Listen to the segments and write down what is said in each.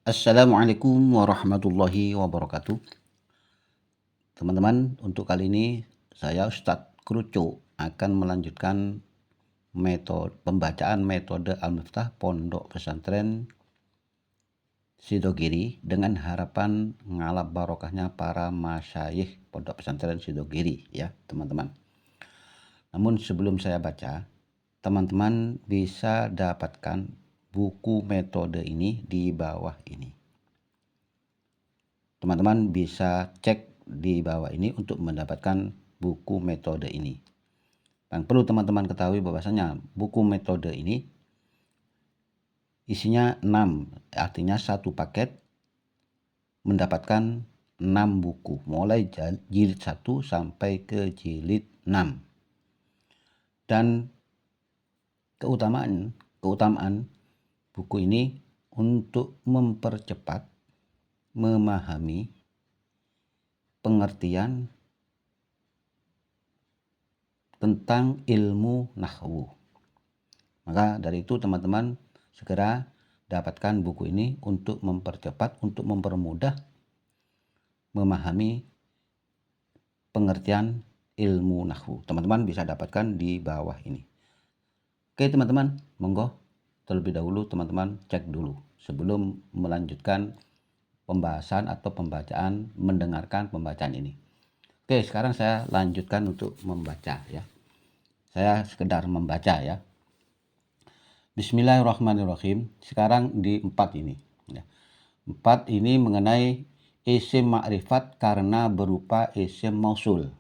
Assalamualaikum warahmatullahi wabarakatuh. Teman-teman, untuk kali ini saya Ustadz Kruco akan melanjutkan pembacaan metode Al-Miftah Pondok Pesantren Sidogiri dengan harapan ngalap barokahnya para masyayikh Pondok Pesantren Sidogiri ya, teman-teman. Namun sebelum saya baca, teman-teman bisa dapatkan buku metode ini di bawah ini. Teman-teman bisa cek di bawah ini untuk mendapatkan buku metode ini. Dan perlu teman-teman ketahui bahwasanya buku metode ini isinya 6, artinya satu paket mendapatkan 6 buku, mulai jilid 1 sampai ke jilid 6. Dan keutamaan buku ini untuk mempercepat memahami pengertian tentang ilmu nahwu. Maka dari itu teman-teman segera dapatkan buku ini untuk mempercepat, untuk mempermudah memahami pengertian ilmu nahwu. Teman-teman bisa dapatkan di bawah ini. Oke teman-teman, monggo terlebih dahulu teman-teman cek dulu sebelum melanjutkan pembahasan atau pembacaan, mendengarkan pembacaan ini. Oke, sekarang saya lanjutkan untuk membaca ya. Saya sekedar membaca ya. Bismillahirrahmanirrahim. Sekarang di 4 ini ya. 4 ini mengenai isim ma'rifat karena berupa isim mausul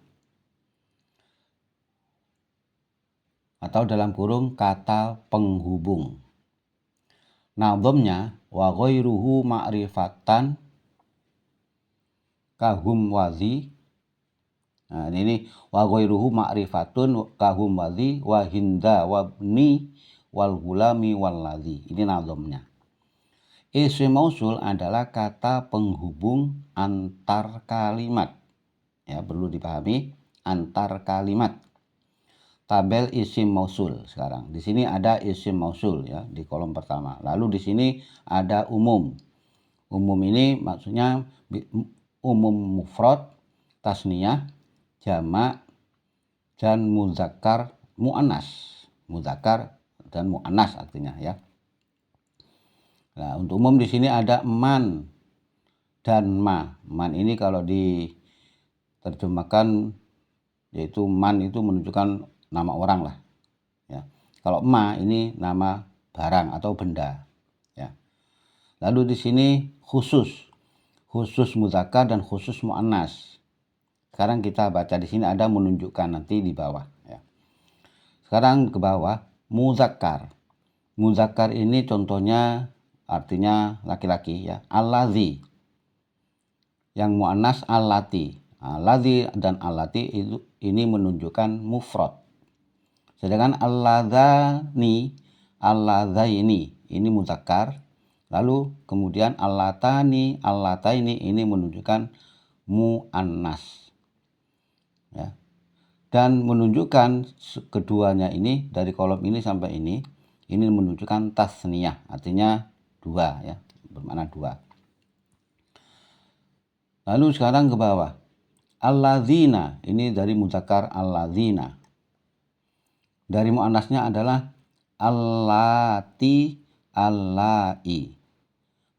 atau dalam kurung kata penghubung. Nadhamnya wa ghairuhu ma'rifatan kahum wazi. Nah, ini wa ghairuhu ma'rifatun kahum wazi wa hinda wabni wal gulami wal ladzi. Ini nadhamnya. Isim mausul adalah kata penghubung antar kalimat. Ya, perlu dipahami antar kalimat. Tabel isim mausul sekarang. Di sini ada isim mausul ya di kolom pertama. Lalu di sini ada umum. Umum ini maksudnya umum mufrad, tasniyah, jamak dan muzakkar muannas. Muzakkar dan muannas artinya ya. Nah, untuk umum di sini ada man dan ma. Man ini kalau diterjemahkan yaitu man itu menunjukkan nama orang lah ya. Kalau ma ini nama barang atau benda ya. Lalu di sini khusus muzakkar dan khusus muannas. Sekarang kita baca di sini ada menunjukkan nanti di bawah ya. Sekarang ke bawah muzakkar. Muzakkar ini contohnya artinya laki-laki ya. Allazi. Yang muannas allati. Allazi dan allati itu ini menunjukkan mufrad. Sedangkan alladzaini ini muzakkar. Lalu kemudian allataini ini menunjukkan muannas. Ya. Dan menunjukkan keduanya ini dari kolom ini sampai ini menunjukkan tasniyah, artinya 2 ya, bermakna 2. Lalu sekarang ke bawah. Alladzina, ini dari muzakkar alladzina. Dari muannasnya adalah allati, allai.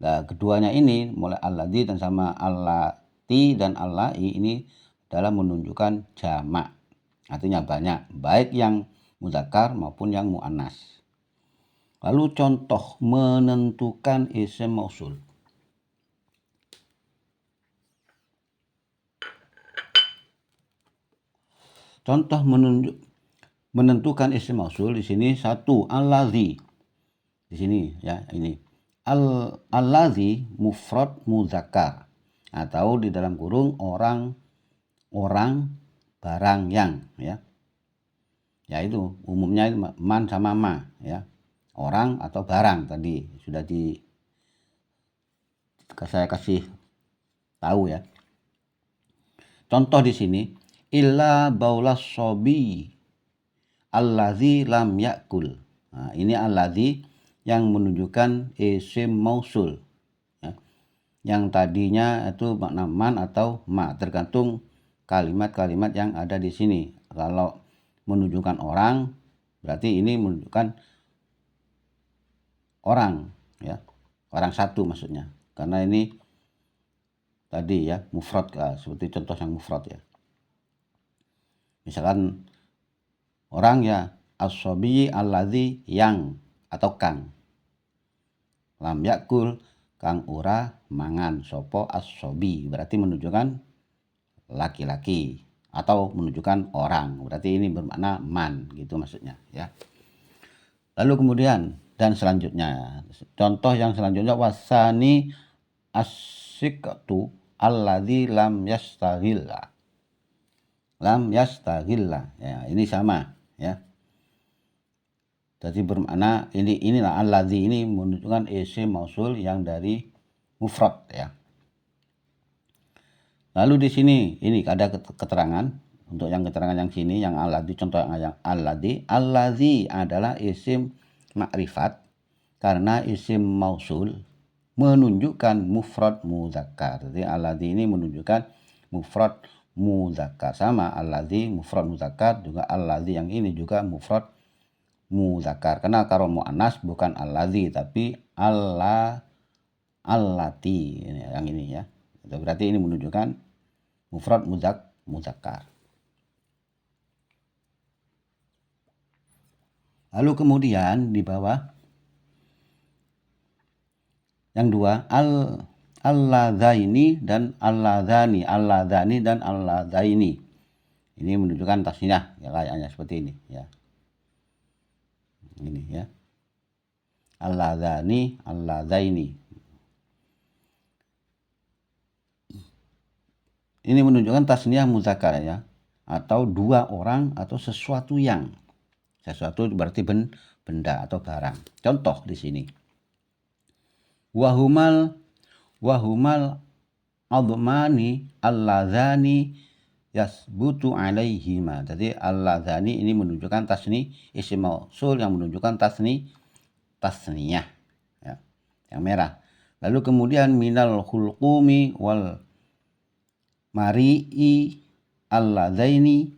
Nah, keduanya ini mulai alladzi dan sama allati dan allai ini adalah menunjukkan jamak. Artinya banyak, baik yang muzakkar maupun yang muannas. Lalu contoh menentukan isim mausul. Contoh menentukan isim mausul di sini 1 allazi. Di sini ya, ini. Allazi mufrad muzakkar atau di dalam kurung orang barang yang ya. Ya itu umumnya man sama ma ya. Orang atau barang tadi sudah saya kasih tahu ya. Contoh di sini illa baulas sobi allazi lam yakul. Nah, ini allazi yang menunjukkan isim mausul ya. yang tadinya itu makna man atau ma, tergantung kalimat-kalimat yang ada di sini. Kalau menunjukkan orang, berarti ini menunjukkan orang, ya, orang satu maksudnya. Karena ini tadi ya mufrad, seperti contoh yang mufrad ya. Misalkan orang ya as-sobi alladzi yang atau kang. Lam yakul kang ora mangan sopo as-sobi, berarti menunjukkan laki-laki atau menunjukkan orang, berarti ini bermakna man gitu maksudnya ya. Lalu kemudian dan selanjutnya contoh yang selanjutnya wasani asyikatu alladzi lam yastaghilla. Lam yastaghilla ya, ini sama ya. Jadi bermakna inilah alladzi ini menunjukkan isim mausul yang dari mufrad ya. Lalu di sini ini ada keterangan untuk yang keterangan yang sini yang alladzi, contoh yang alladzi adalah isim ma'rifat karena isim mausul menunjukkan mufrad muzakkar. Jadi alladzi ini menunjukkan mufrad muzakkar, sama alladzi mufrad muzakkar, juga alladzi yang ini juga mufrad muzakkar. Karena kalau muannas bukan alladzi tapi allati yang ini ya. Berarti ini menunjukkan mufrad muzakkar. Lalu kemudian di bawah yang dua alladzaini dan alladzani, alladzani dan alladzaini. Ini menunjukkan tasniyah ya, kayaknya seperti ini ya. Ini ya. Alladzani, alladzaini. Ini menunjukkan tasniyah muzakkar ya, atau dua orang atau sesuatu yang. Sesuatu berarti benda atau barang. Contoh di sini. Wahumal admani alladzani yasbutu alaihima. Jadi alladzani ini menunjukkan tasni isim mausul yang menunjukkan tasniyah ya, yang merah. Lalu kemudian minal khulqumi wal mari'i alladzaini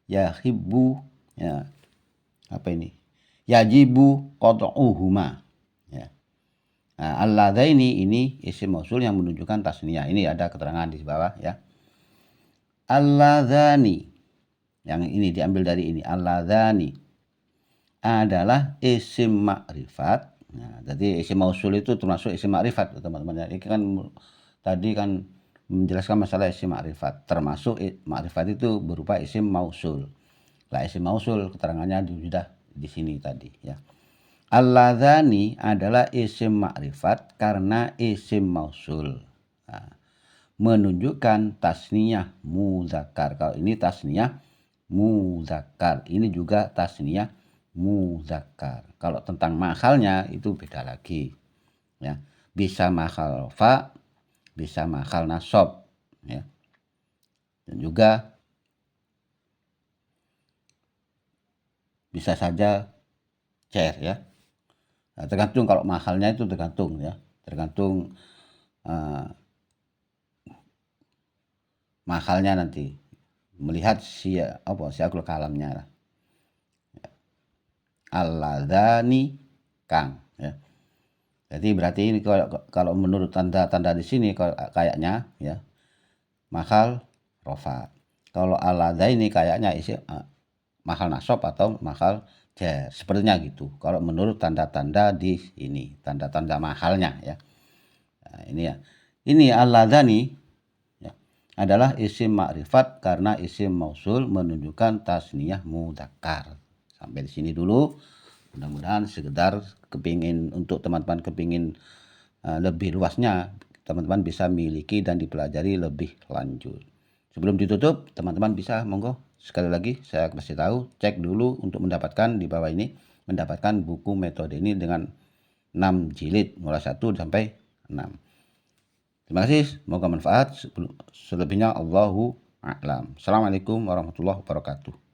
yahibbu ya, apa ini? Yajibu qat'uhuma ya. Nah, alladzaini ini isim mausul yang menunjukkan tasniyah. Ini ada keterangan di bawah ya. Alladzani yang ini diambil dari ini, alladzani adalah isim ma'rifat. Nah, jadi isim mausul itu termasuk isim ma'rifat teman-teman. Ini kan tadi kan menjelaskan masalah isim ma'rifat, termasuk ma'rifat itu berupa isim mausul. Lah isim mausul keterangannya sudah di sini tadi ya. Alladzani adalah isim ma'rifat karena isim mausul. Nah, menunjukkan tasniyah muzakkar. Kalau ini tasniyah muzakkar, ini juga tasniyah muzakkar. Kalau tentang mahalnya itu beda lagi ya. Bisa mahal fa, bisa mahal nasab ya. Dan juga bisa saja cer ya. Nah, tergantung kalau mahalnya itu tergantung ya. Tergantung mahalnya nanti melihat siakul kalamnya. Alladzani kang ya. Jadi berarti ini kalau menurut tanda-tanda di sini kayaknya ya mahal rofa. Kalau alladzaini kayaknya isi mahal nasab atau mahal jar. Sepertinya gitu. Kalau menurut tanda-tanda di ini, tanda-tanda mahalnya ya. Nah, ini ya. Ini alladzani ya, adalah isim ma'rifat karena isim mausul menunjukkan tasniyah mudzakkar. Sampai di sini dulu. Mudah-mudahan sekedar kepingin untuk teman-teman kepingin lebih luasnya, teman-teman bisa miliki dan dipelajari lebih lanjut. Sebelum ditutup, teman-teman bisa monggo sekali lagi saya kasih tahu, cek dulu untuk mendapatkan di bawah ini, mendapatkan buku metode ini dengan 6 jilid mulai 1 sampai 6. Terima kasih, semoga manfaat. Selebihnya Allahu a'lam. Assalamualaikum warahmatullahi wabarakatuh.